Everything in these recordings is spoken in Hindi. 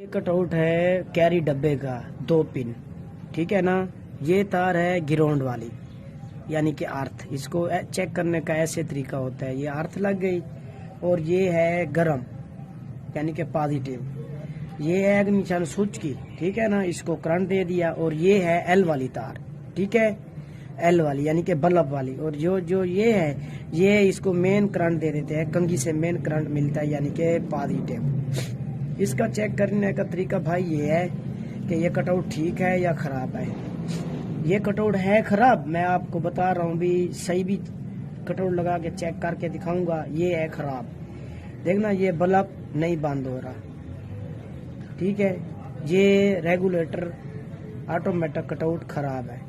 ये कटआउट है कैरी डब्बे का 2 पिन, ठीक है ना। ये तार है ग्राउंड वाली यानी कि अर्थ। इसको चेक करने का ऐसे तरीका होता है, ये अर्थ लग गई और ये है गरम यानी कि पॉजिटिव। ये है निशान स्विच की, ठीक है ना। इसको करंट दे दिया और ये है एल वाली तार, ठीक है, एल वाली यानी कि बल्ब वाली। और जो जो ये है ये इसको मेन करंट दे देते हैं, कंघी से मेन करंट मिलता है यानी कि पॉजिटिव। इसका चेक करने का तरीका भाई ये है कि ये कटआउट ठीक है या खराब है। ये कटआउट है खराब, मैं आपको बता रहा हूँ भी, सही भी कटआउट लगा के चेक करके दिखाऊंगा। ये है खराब, देखना ये बल्ब नहीं बंद हो रहा, ठीक है। ये रेगुलेटर ऑटोमेटिक कटआउट खराब है।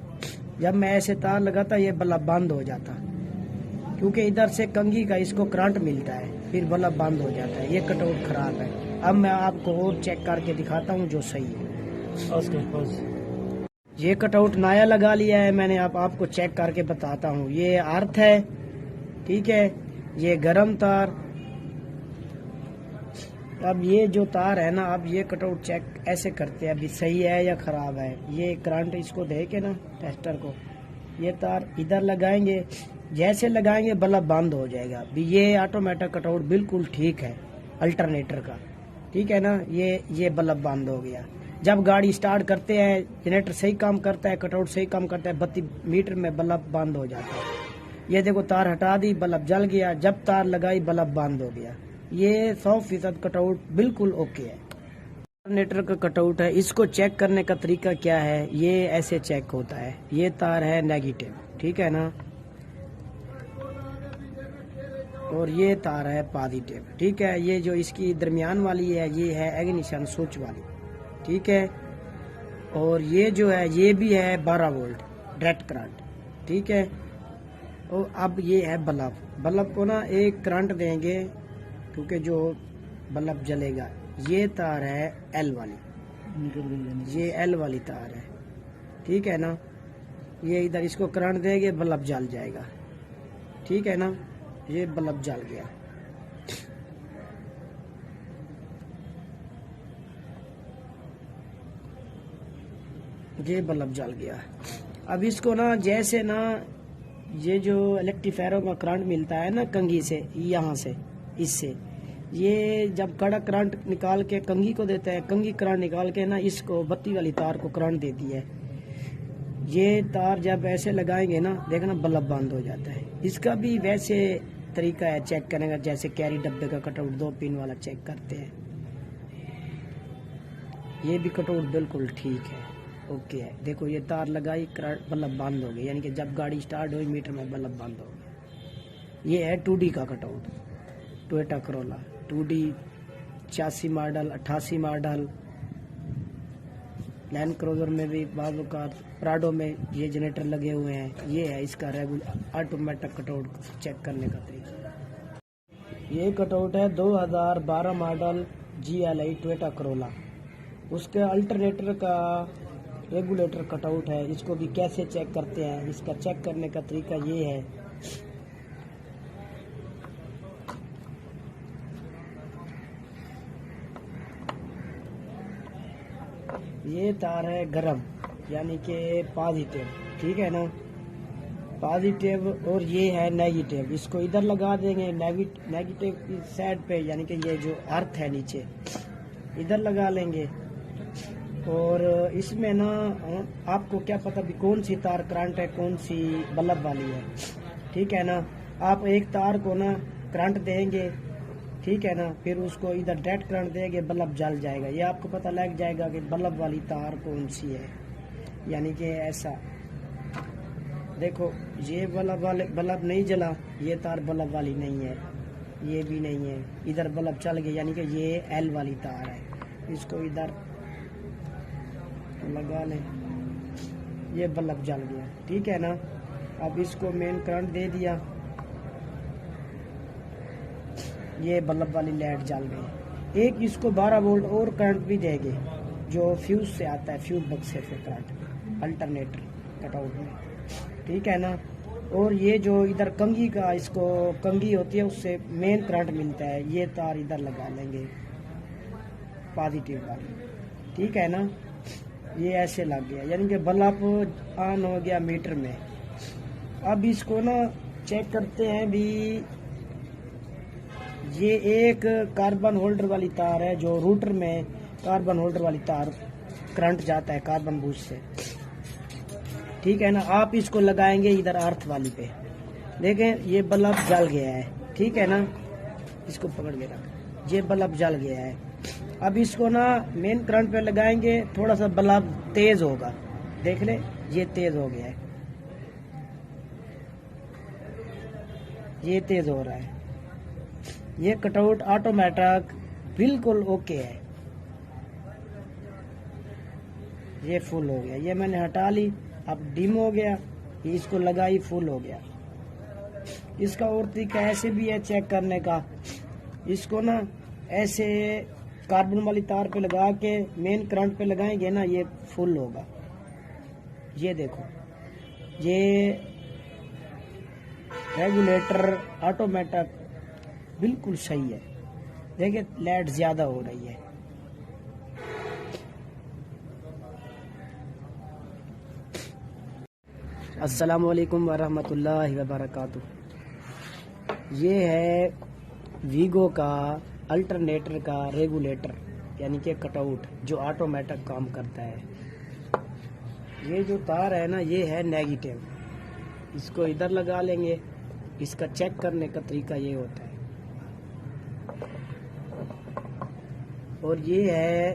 जब मैं ऐसे तार लगाता ये बल्ब बंद हो जाता, क्योंकि इधर से कंघी का इसको करंट मिलता है, फिर बल्ब बंद हो जाता है। ये कटआउट खराब है। अब मैं आपको और चेक करके दिखाता हूँ जो सही है। ये कटआउट नया लगा लिया है मैंने, आपको चेक करके बताता हूँ। ये अर्थ है, ठीक है, ये गरम तार। अब ये जो तार है ना, अब ये कटआउट चेक ऐसे करते हैं अभी सही है या खराब है। ये करंट इसको दे के ना टेस्टर को, ये तार इधर लगाएंगे, जैसे लगाएंगे बल्ब बंद हो जाएगा। अभी ये ऑटोमेटिक कटआउट बिल्कुल ठीक है अल्टरनेटर का, ठीक है ना। ये बल्ब बंद हो गया। जब गाड़ी स्टार्ट करते हैं जनरेटर सही काम करता है, कटआउट सही काम करता है, 32 मीटर में बल्ब बंद हो जाता है। ये देखो तार हटा दी, बल्ब जल गया, जब तार लगाई बल्ब बंद हो गया। ये 100% कटआउट बिल्कुल ओके है। जनरेटर का कटआउट है, इसको चेक करने का तरीका क्या है, ये ऐसे चेक होता है। ये तार है नेगेटिव, ठीक है ना, और ये तार है पॉजिटिव, ठीक है। ये जो इसकी दरमियान वाली है ये है इग्निशन स्विच वाली, ठीक है। और ये जो है ये भी है 12 वोल्ट डायरेक्ट करंट, ठीक है। और अब ये है बल्ब को ना एक करंट देंगे क्योंकि जो बल्ब जलेगा। ये तार है एल वाली, ये एल वाली तार है, ठीक है ना। ये इधर इसको करंट देंगे बल्ब जल जाएगा, ठीक है ना। ये बल्ब जल गया। ये बल्ब जल गया। अब इसको ना जैसे ना ये जो इलेक्ट्रीफायरों का करंट मिलता है ना कंघी से, यहाँ से इससे, ये जब कड़क करंट निकाल के कंघी को देता है, कंघी करंट निकाल के ना इसको बत्ती वाली तार को करंट देती है। ये तार जब ऐसे लगाएंगे ना देखना बल्ब बंद हो जाता है। इसका भी वैसे तरीका है चेक करने का, जैसे कैरी डब्बे का कटआउट 2 पिन वाला चेक करते हैं। ये भी कटआउट बिल्कुल ठीक है, ओके है। देखो ये तार लगाई, बल्ब बंद हो गया, यानी कि जब गाड़ी स्टार्ट हुई मीटर में बल्ब बंद हो गया। ये है 2D का cutout, Toyota Corolla 2D 86 model, 88 model, land cruiser में भी बाजू का, प्राडो में ये जनरेटर लगे हुए हैं। ये है इसका रेगुलर ऑटोमेटिक कटआउट चेक करने का तरीका। ये कटआउट है 2012 मॉडल GLI टोयोटा करोला, उसके अल्टरनेटर का रेगुलेटर कटआउट है। इसको भी कैसे चेक करते हैं, इसका चेक करने का तरीका ये है। ये तार है गरम यानी कि पॉजिटिव, ठीक है ना, पॉजिटिव। और ये है नेगेटिव, इसको इधर लगा देंगे नेगेटिव की साइड पे, यानी कि ये जो अर्थ है नीचे इधर लगा लेंगे। और इसमें ना आपको क्या पता भी कौन सी तार करंट है कौन सी बल्ब वाली है, ठीक है ना। आप एक तार को ना करंट देंगे, ठीक है ना, फिर उसको इधर डायरेक्ट करंट देंगे बल्ब जल जाएगा। ये आपको पता लग जाएगा कि बल्ब वाली तार कौन सी है, यानी कि ऐसा। देखो ये बल्ब नहीं जला, ये तार बल्ब वाली नहीं है, ये भी नहीं है, इधर बल्ब चल गया, यानी कि ये एल वाली तार है। इसको इधर लगा लें, ये बल्ब जल गया, ठीक है ना। अब इसको मेन करंट दे दिया, ये बल्ब वाली लाइट जल गई। एक इसको 12 वोल्ट और करंट भी देंगे जो फ्यूज से आता है, फ्यूज बक्स से फिर करंट अल्टरनेटर कटआउट में, ठीक है ना। और ये जो इधर कंघी का, इसको कंघी होती है उससे मेन करंट मिलता है। ये तार इधर लगा लेंगे, पॉजिटिव वाली, ठीक है ना। ये ऐसे लग गया, यानी कि बल्ब ऑन हो गया मीटर में। अब इसको ना चेक करते हैं भी। ये एक कार्बन होल्डर वाली तार है, जो रूटर में कार्बन होल्डर वाली तार करंट जाता है कार्बन बूस्ट से, ठीक है ना। आप इसको लगाएंगे इधर अर्थ वाली पे, देखें ये बल्ब जल गया है, ठीक है ना। इसको पकड़ के रख, ये बल्ब जल गया है। अब इसको ना मेन करंट पे लगाएंगे, थोड़ा सा बल्ब तेज होगा, देख ले ये तेज हो गया है, ये तेज हो रहा है। ये कटआउट ऑटोमेटिक बिल्कुल ओके है, ये फुल हो गया। ये मैंने हटा ली, अब डिम हो गया, ये इसको लगाई फुल हो गया। इसका और तरीका ऐसे भी है चेक करने का। इसको ना ऐसे कार्बन वाली तार पे लगा के मेन करंट पे लगाएंगे ना, ये फुल होगा। ये देखो, ये रेगुलेटर ऑटोमेटिक बिल्कुल सही है। देखिए लाइट ज्यादा हो रही है। अस्सलाम वालेकुम वरहमतुल्लाहि वबरकातुह। ये है वीगो का अल्टरनेटर का रेगुलेटर, यानी कि कटआउट, जो ऑटोमेटिक काम करता है। ये जो तार है ना, ये है नेगेटिव। इसको इधर लगा लेंगे। इसका चेक करने का तरीका ये होता है। और ये है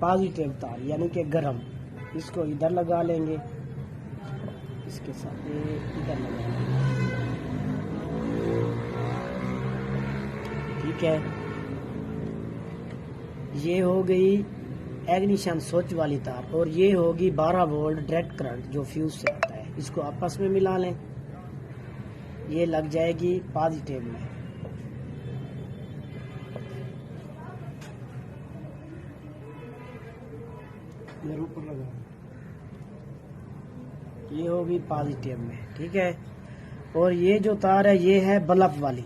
पॉजिटिव तार, यानी कि गर्म। इसको इधर लगा लेंगे, इसके साथ ये इधर लगा लेंगे, ठीक है। ये हो गई एग्निशन स्विच वाली तार, और ये होगी 12 वोल्ट डायरेक्ट करंट जो फ्यूज से आता है। इसको आपस में मिला लें, ये लग जाएगी पॉजिटिव में। ऊपर लगा, ये होगी पॉजिटिव में, ठीक है। और ये जो तार है, ये है बल्ब वाली,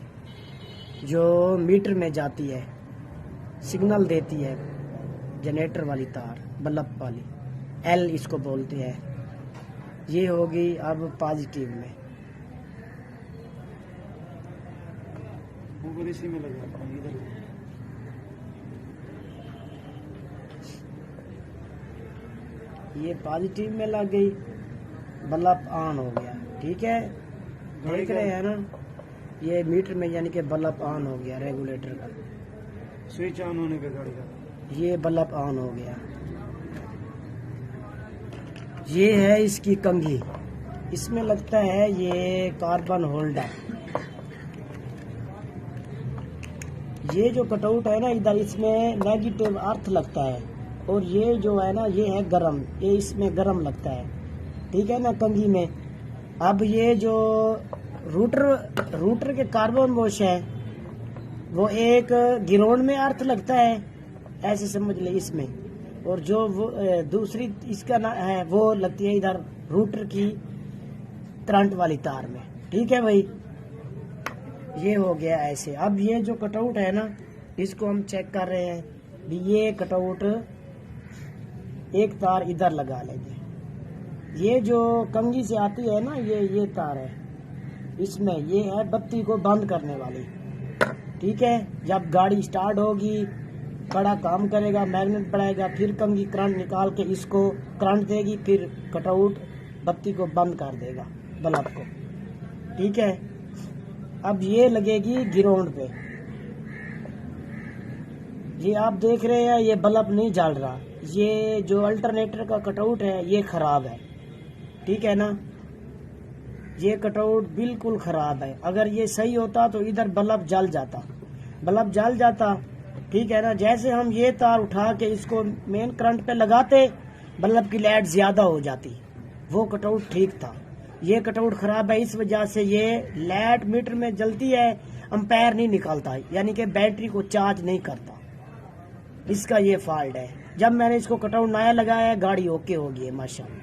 जो मीटर में जाती है, सिग्नल देती है, जनरेटर वाली तार, बल्ब वाली, एल इसको बोलते हैं। ये होगी अब पॉजिटिव में। इसी में लगा, इधर ये पॉजिटिव में लग गई, बल्ब ऑन हो गया, ठीक है। देख रहे हैं ना, ये मीटर में यानी कि बल्ब ऑन हो गया, रेगुलेटर का स्विच ऑन होने पे गाड़ी का ये बल्ब ऑन हो गया। ये है इसकी कंघी, इसमें लगता है ये कार्बन होल्डर। ये जो कटआउट है ना इधर, इसमें नेगेटिव अर्थ लगता है, और ये जो है ना, ये है गरम, ये इसमें गरम लगता है, ठीक है ना, कंघी में। अब ये जो रूटर के कार्बन वॉश है, वो एक गिरोंड में अर्थ लगता है, ऐसे समझ ले इसमें। और जो वो दूसरी इसका ना है, वो लगती है इधर रूटर की करंट वाली तार में, ठीक है भाई। ये हो गया ऐसे। अब ये जो कटआउट है ना, इसको हम चेक कर रहे हैं भी। ये कटआउट एक तार इधर लगा लेंगे। ये जो कंघी से आती है ना, ये तार है, इसमें ये है बत्ती को बंद करने वाली, ठीक है। जब गाड़ी स्टार्ट होगी, बड़ा काम करेगा, मैग्नेट बढ़ाएगा, फिर कंघी करंट निकाल के इसको करंट देगी, फिर कटआउट बत्ती को बंद कर देगा, बल्ब को, ठीक है। अब ये लगेगी गिरोंड पे। ये आप देख रहे हैं, ये बल्ब नहीं जल रहा। ये जो अल्टरनेटर का कटआउट है, ये खराब है, ठीक है ना। ये कटआउट बिल्कुल खराब है। अगर ये सही होता तो इधर बल्ब जल जाता, ठीक है ना। जैसे हम ये तार उठा के इसको मेन करंट पे लगाते, बल्ब की लाइट ज्यादा हो जाती। वो कटआउट ठीक था, ये कटआउट खराब है। इस वजह से ये लाइट मीटर में जलती है, एम्पायर नहीं निकालता, यानी कि बैटरी को चार्ज नहीं करता। इसका ये फॉल्ट है। जब मैंने इसको कटआउट नया लगाया, गाड़ी ओके हो गई है माशाल्लाह।